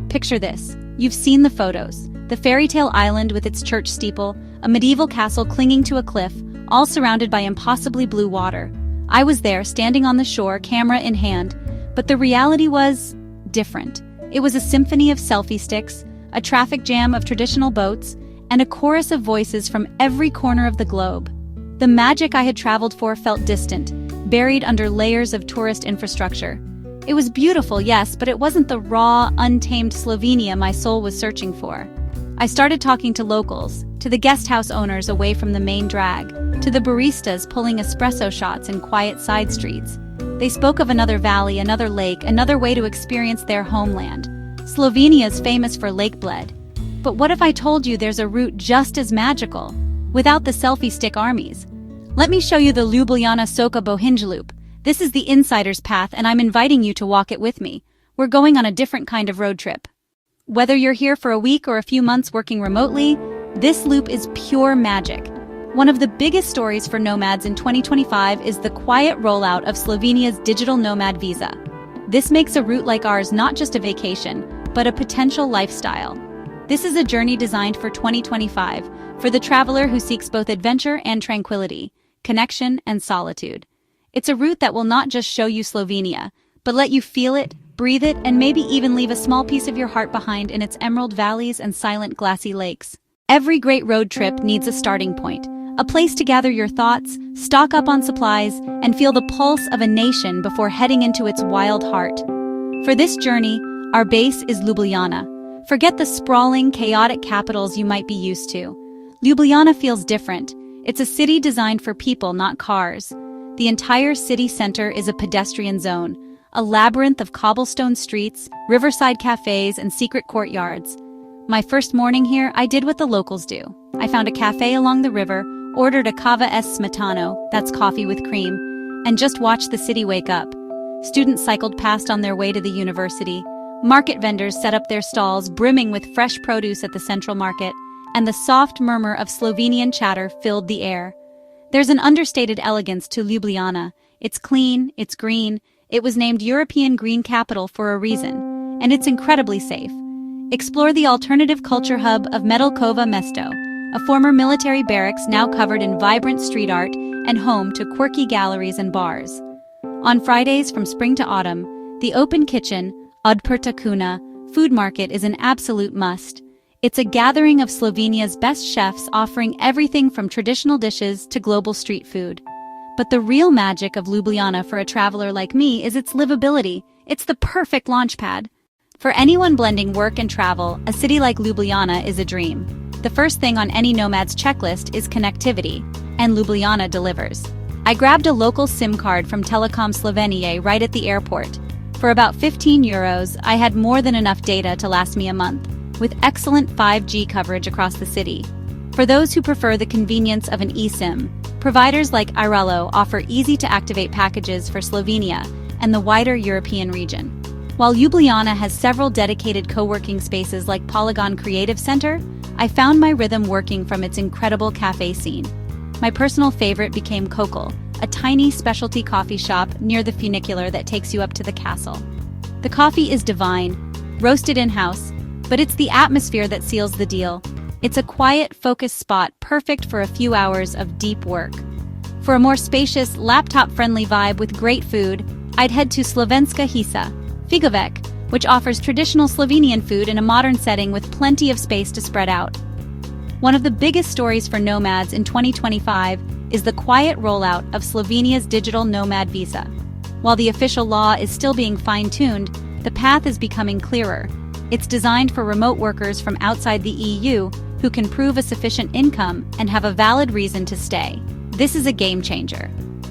Picture this. You've seen the photos. The fairy tale island with its church steeple, a medieval castle clinging to a cliff, all surrounded by impossibly blue water. I was there, standing on the shore, camera in hand, but the reality was different. It was a symphony of selfie sticks, a traffic jam of traditional boats, and a chorus of voices from every corner of the globe. The magic I had traveled for felt distant, buried under layers of tourist infrastructure. It was beautiful, yes, but it wasn't the raw, untamed Slovenia my soul was searching for. I started talking to locals, to the guest house owners away from the main drag, to the baristas pulling espresso shots in quiet side streets. They spoke of another valley, another lake, another way to experience their homeland. Slovenia is famous for Lake Bled. But what if I told you there's a route just as magical, without the selfie stick armies? Let me show you the Ljubljana Soča Bohinj loop. This is the insider's path, and I'm inviting you to walk it with me. We're going on a different kind of road trip. Whether you're here for a week or a few months working remotely, this loop is pure magic. One of the biggest stories for nomads in 2025 is the quiet rollout of Slovenia's digital Nomad Visa. This makes a route like ours not just a vacation, but a potential lifestyle. This is a journey designed for 2025, for the traveler who seeks both adventure and tranquility, connection and solitude. It's a route that will not just show you Slovenia, but let you feel it, breathe it, and maybe even leave a small piece of your heart behind in its emerald valleys and silent glassy lakes. Every great road trip needs a starting point, a place to gather your thoughts, stock up on supplies, and feel the pulse of a nation before heading into its wild heart. For this journey, our base is Ljubljana. Forget the sprawling, chaotic capitals you might be used to. Ljubljana feels different. It's a city designed for people, not cars. The entire city center is a pedestrian zone, a labyrinth of cobblestone streets, riverside cafes, and secret courtyards. My first morning here, I did what the locals do. I found a cafe along the river, ordered a kava s smetano, that's coffee with cream, and just watched the city wake up. Students cycled past on their way to the university. Market vendors set up their stalls, brimming with fresh produce at the central market, and the soft murmur of Slovenian chatter filled the air. There's an understated elegance to Ljubljana. It's clean, it's green, it was named European Green Capital for a reason, and it's incredibly safe. Explore the alternative culture hub of Metalkova Mesto, a former military barracks now covered in vibrant street art and home to quirky galleries and bars. On Fridays from spring to autumn, the open kitchen, Odprta kuna, food market is an absolute must. It's a gathering of Slovenia's best chefs offering everything from traditional dishes to global street food. But the real magic of Ljubljana for a traveler like me is its livability. It's the perfect launchpad. For anyone blending work and travel, a city like Ljubljana is a dream. The first thing on any nomad's checklist is connectivity, and Ljubljana delivers. I grabbed a local SIM card from Telekom Slovenije right at the airport. For about €15, I had more than enough data to last me a month, with excellent 5G coverage across the city. For those who prefer the convenience of an eSIM, providers like Irello offer easy-to-activate packages for Slovenia and the wider European region. While Ljubljana has several dedicated co-working spaces like Polygon Creative Center, I found my rhythm working from its incredible cafe scene. My personal favorite became Kokol, a tiny specialty coffee shop near the funicular that takes you up to the castle. The coffee is divine, roasted in-house, but it's the atmosphere that seals the deal. It's a quiet, focused spot perfect for a few hours of deep work. For a more spacious, laptop-friendly vibe with great food, I'd head to Slovenska Hisa, Figovek, which offers traditional Slovenian food in a modern setting with plenty of space to spread out. One of the biggest stories for nomads in 2025 is the quiet rollout of Slovenia's digital Nomad Visa. While the official law is still being fine-tuned, the path is becoming clearer. It's designed for remote workers from outside the EU who can prove a sufficient income and have a valid reason to stay. This is a game changer.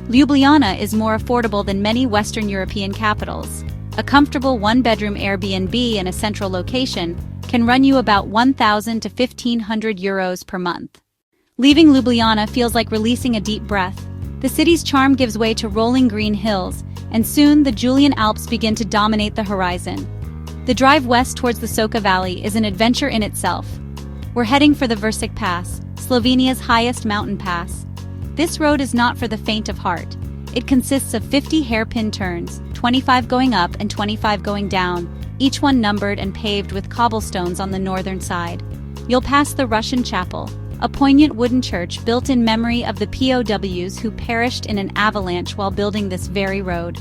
Ljubljana is more affordable than many Western European capitals. A comfortable one-bedroom Airbnb in a central location can run you about €1,000 to €1,500 per month. Leaving Ljubljana feels like releasing a deep breath. The city's charm gives way to rolling green hills, and soon the Julian Alps begin to dominate the horizon. The drive west towards the Soča Valley is an adventure in itself. We're heading for the Vršac Pass, Slovenia's highest mountain pass. This road is not for the faint of heart. It consists of 50 hairpin turns, 25 going up and 25 going down, each one numbered and paved with cobblestones on the northern side. You'll pass the Russian chapel, a poignant wooden church built in memory of the POWs who perished in an avalanche while building this very road.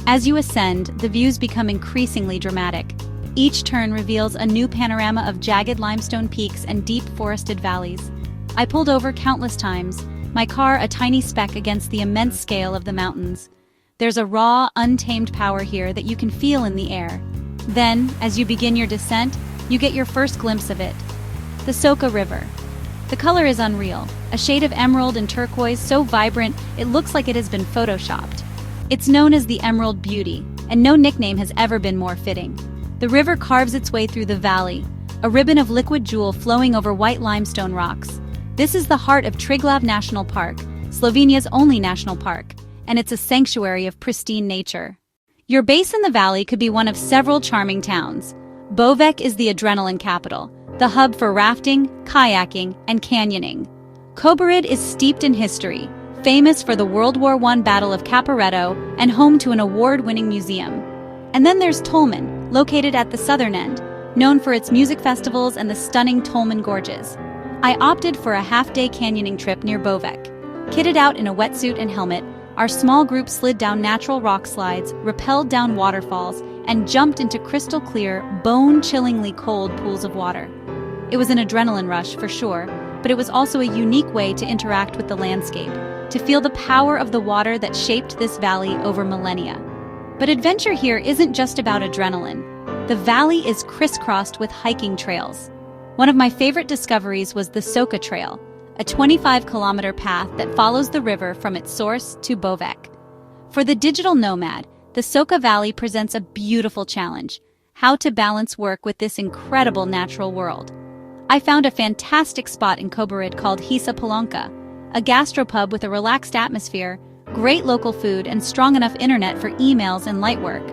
As you ascend, the views become increasingly dramatic. Each turn reveals a new panorama of jagged limestone peaks and deep forested valleys. I pulled over countless times, my car a tiny speck against the immense scale of the mountains. There's a raw, untamed power here that you can feel in the air. Then, as you begin your descent, you get your first glimpse of it. The Soča River. The color is unreal, a shade of emerald and turquoise so vibrant it looks like it has been photoshopped. It's known as the Emerald Beauty, and no nickname has ever been more fitting. The river carves its way through the valley, a ribbon of liquid jewel flowing over white limestone rocks. This is the heart of Triglav National Park, Slovenia's only national park, and it's a sanctuary of pristine nature. Your base in the valley could be one of several charming towns. Bovec is the adrenaline capital, the hub for rafting, kayaking, and canyoning. Kobarid is steeped in history, famous for the World War I Battle of Caporetto and home to an award-winning museum. And then there's Tolmin, located at the southern end, known for its music festivals and the stunning Tolmin Gorges. I opted for a half-day canyoning trip near Bovec. Kitted out in a wetsuit and helmet, our small group slid down natural rock slides, rappelled down waterfalls, and jumped into crystal-clear, bone-chillingly cold pools of water. It was an adrenaline rush, for sure, but it was also a unique way to interact with the landscape, to feel the power of the water that shaped this valley over millennia. But adventure here isn't just about adrenaline. The valley is crisscrossed with hiking trails. One of my favorite discoveries was the Soča Trail, a 25-kilometer path that follows the river from its source to Bovec. For the digital nomad, the Soča Valley presents a beautiful challenge: how to balance work with this incredible natural world. I found a fantastic spot in Kobarid called Hisa Polonka, a gastropub with a relaxed atmosphere, great local food, and strong enough internet for emails and light work.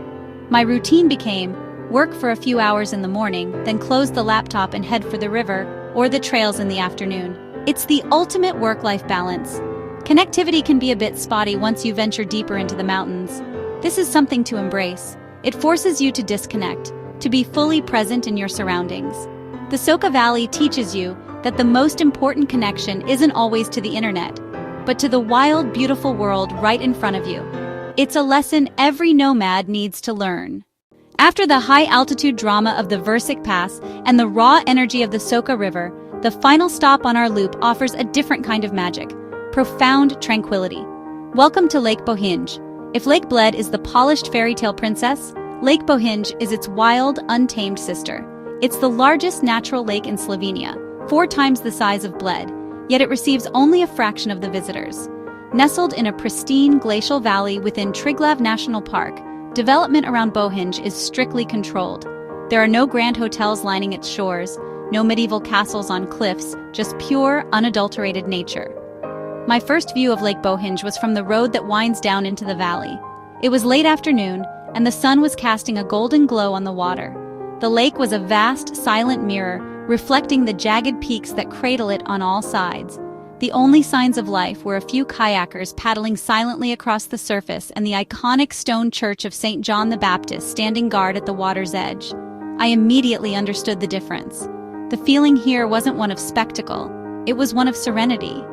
My routine became work for a few hours in the morning, then close the laptop and head for the river or the trails in the afternoon. It's the ultimate work-life balance. Connectivity can be a bit spotty once you venture deeper into the mountains. This is something to embrace. It forces you to disconnect, to be fully present in your surroundings. The Soča Valley teaches you that the most important connection isn't always to the internet, but to the wild, beautiful world right in front of you. It's a lesson every nomad needs to learn. After the high-altitude drama of the Versik Pass and the raw energy of the Soča River, the final stop on our loop offers a different kind of magic: profound tranquility. Welcome to Lake Bohinj. If Lake Bled is the polished fairy tale princess, Lake Bohinj is its wild, untamed sister. It's the largest natural lake in Slovenia, 4 times the size of Bled, yet it receives only a fraction of the visitors. Nestled in a pristine glacial valley within Triglav National Park, development around Bohinj is strictly controlled. There are no grand hotels lining its shores, no medieval castles on cliffs, just pure, unadulterated nature. My first view of Lake Bohinj was from the road that winds down into the valley. It was late afternoon, and the sun was casting a golden glow on the water. The lake was a vast, silent mirror, reflecting the jagged peaks that cradle it on all sides. The only signs of life were a few kayakers paddling silently across the surface and the iconic stone church of St. John the Baptist standing guard at the water's edge. I immediately understood the difference. The feeling here wasn't one of spectacle, it was one of serenity.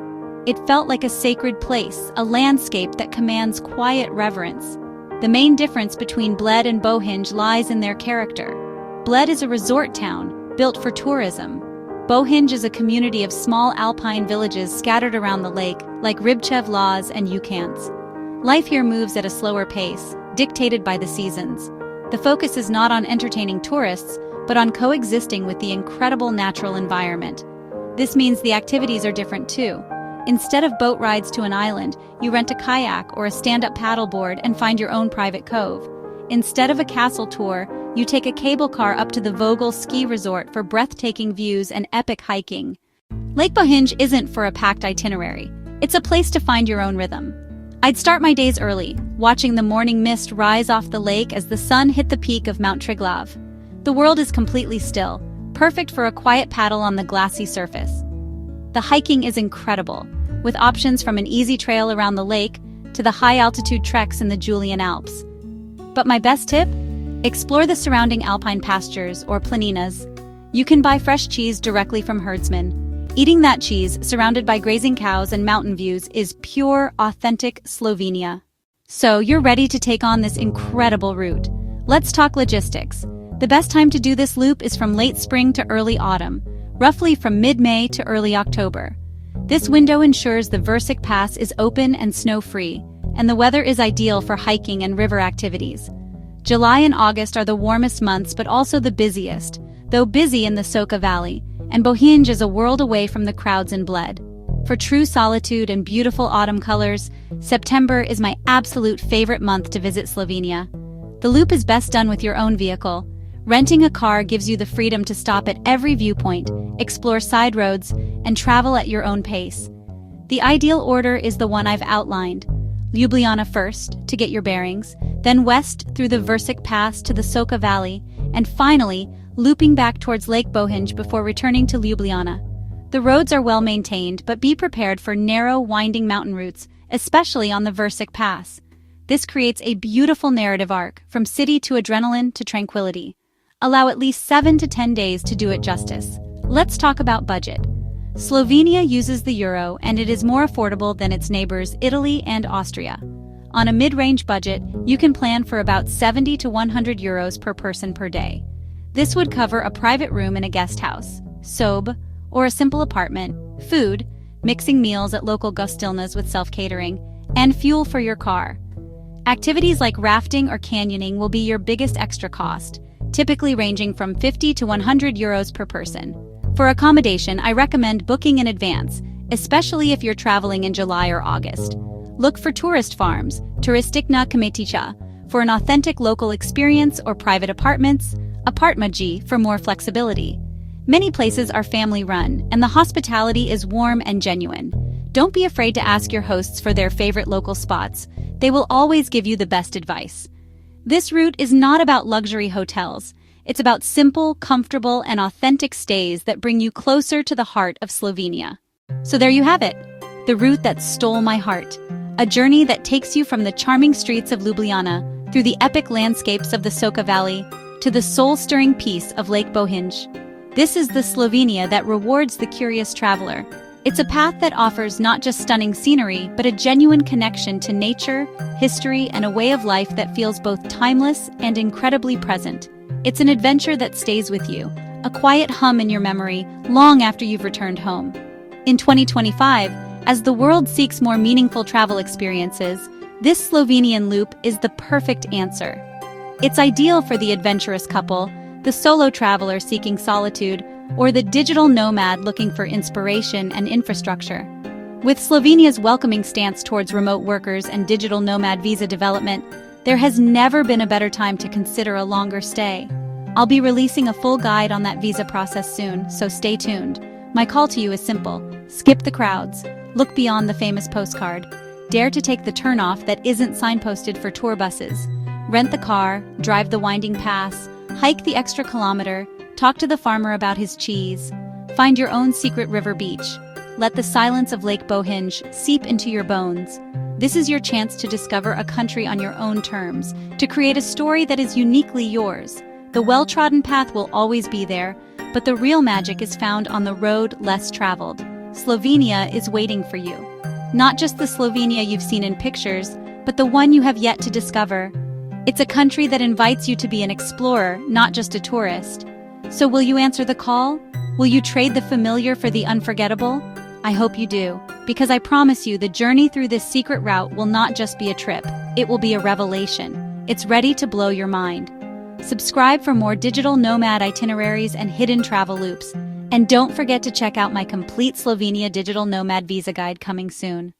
It felt like a sacred place, a landscape that commands quiet reverence. The main difference between Bled and Bohinj lies in their character. Bled is a resort town, built for tourism. Bohinj is a community of small alpine villages scattered around the lake, like Rybchev Laws and Ukants. Life here moves at a slower pace, dictated by the seasons. The focus is not on entertaining tourists, but on coexisting with the incredible natural environment. This means the activities are different too. Instead of boat rides to an island, you rent a kayak or a stand-up paddleboard and find your own private cove. Instead of a castle tour, you take a cable car up to the Vogel ski resort for breathtaking views and epic hiking. Lake Bohinj isn't for a packed itinerary. It's a place to find your own rhythm. I'd start my days early, watching the morning mist rise off the lake as the sun hit the peak of Mount Triglav. The world is completely still, perfect for a quiet paddle on the glassy surface. The hiking is incredible, with options from an easy trail around the lake to the high-altitude treks in the Julian Alps. But my best tip? Explore the surrounding alpine pastures or planinas. You can buy fresh cheese directly from herdsmen. Eating that cheese, surrounded by grazing cows and mountain views, is pure, authentic Slovenia. So, you're ready to take on this incredible route. Let's talk logistics. The best time to do this loop is from late spring to early autumn, roughly from mid-May to early October. This window ensures the Vršac Pass is open and snow-free, and the weather is ideal for hiking and river activities. July and August are the warmest months but also the busiest, though busy in the Soča Valley, and Bohinj is a world away from the crowds in Bled. For true solitude and beautiful autumn colors, September is my absolute favorite month to visit Slovenia. The loop is best done with your own vehicle. Renting a car gives you the freedom to stop at every viewpoint, explore side roads, and travel at your own pace. The ideal order is the one I've outlined. Ljubljana first, to get your bearings, then west through the Vršac Pass to the Soča Valley, and finally, looping back towards Lake Bohinj before returning to Ljubljana. The roads are well maintained, but be prepared for narrow, winding mountain routes, especially on the Vršac Pass. This creates a beautiful narrative arc, from city to adrenaline to tranquility. Allow at least 7 to 10 days to do it justice. Let's talk about budget. Slovenia uses the euro, and it is more affordable than its neighbors Italy and Austria. On a mid-range budget, you can plan for about 70 to 100 euros per person per day. This would cover a private room in a guest house, sob, or a simple apartment, food, mixing meals at local gostilnas with self-catering, and fuel for your car. Activities like rafting or canyoning will be your biggest extra cost, typically ranging from 50 to 100 euros per person. For accommodation, I recommend booking in advance, especially if you're traveling in July or August. Look for tourist farms, turisticna kmetica, for an authentic local experience, or private apartments, apartmaji, for more flexibility. Many places are family-run, and the hospitality is warm and genuine. Don't be afraid to ask your hosts for their favorite local spots. They will always give you the best advice. This route is not about luxury hotels. It's about simple, comfortable, and authentic stays that bring you closer to the heart of Slovenia. So there you have it, the route that stole my heart. A journey that takes you from the charming streets of Ljubljana, through the epic landscapes of the Soča Valley, to the soul-stirring peace of Lake Bohinj. This is the Slovenia that rewards the curious traveler. It's a path that offers not just stunning scenery, but a genuine connection to nature, history, and a way of life that feels both timeless and incredibly present. It's an adventure that stays with you, a quiet hum in your memory long after you've returned home. In 2025, as the world seeks more meaningful travel experiences, this Slovenian loop is the perfect answer. It's ideal for the adventurous couple, the solo traveler seeking solitude, or the digital nomad looking for inspiration and infrastructure. With Slovenia's welcoming stance towards remote workers and digital nomad visa development, there has never been a better time to consider a longer stay. I'll be releasing a full guide on that visa process soon, so stay tuned. My call to you is simple: skip the crowds, look beyond the famous postcard, dare to take the turnoff that isn't signposted for tour buses. Rent the car, drive the winding pass, hike the extra kilometer, talk to the farmer about his cheese, find your own secret river beach. Let the silence of Lake Bohinj seep into your bones. This is your chance to discover a country on your own terms, to create a story that is uniquely yours. The well-trodden path will always be there, but the real magic is found on the road less traveled. Slovenia is waiting for you. Not just the Slovenia you've seen in pictures, but the one you have yet to discover. It's a country that invites you to be an explorer, not just a tourist. So will you answer the call? Will you trade the familiar for the unforgettable? I hope you do, because I promise you the journey through this secret route will not just be a trip, it will be a revelation. It's ready to blow your mind. Subscribe for more digital nomad itineraries and hidden travel loops. And don't forget to check out my complete Slovenia digital nomad visa guide coming soon.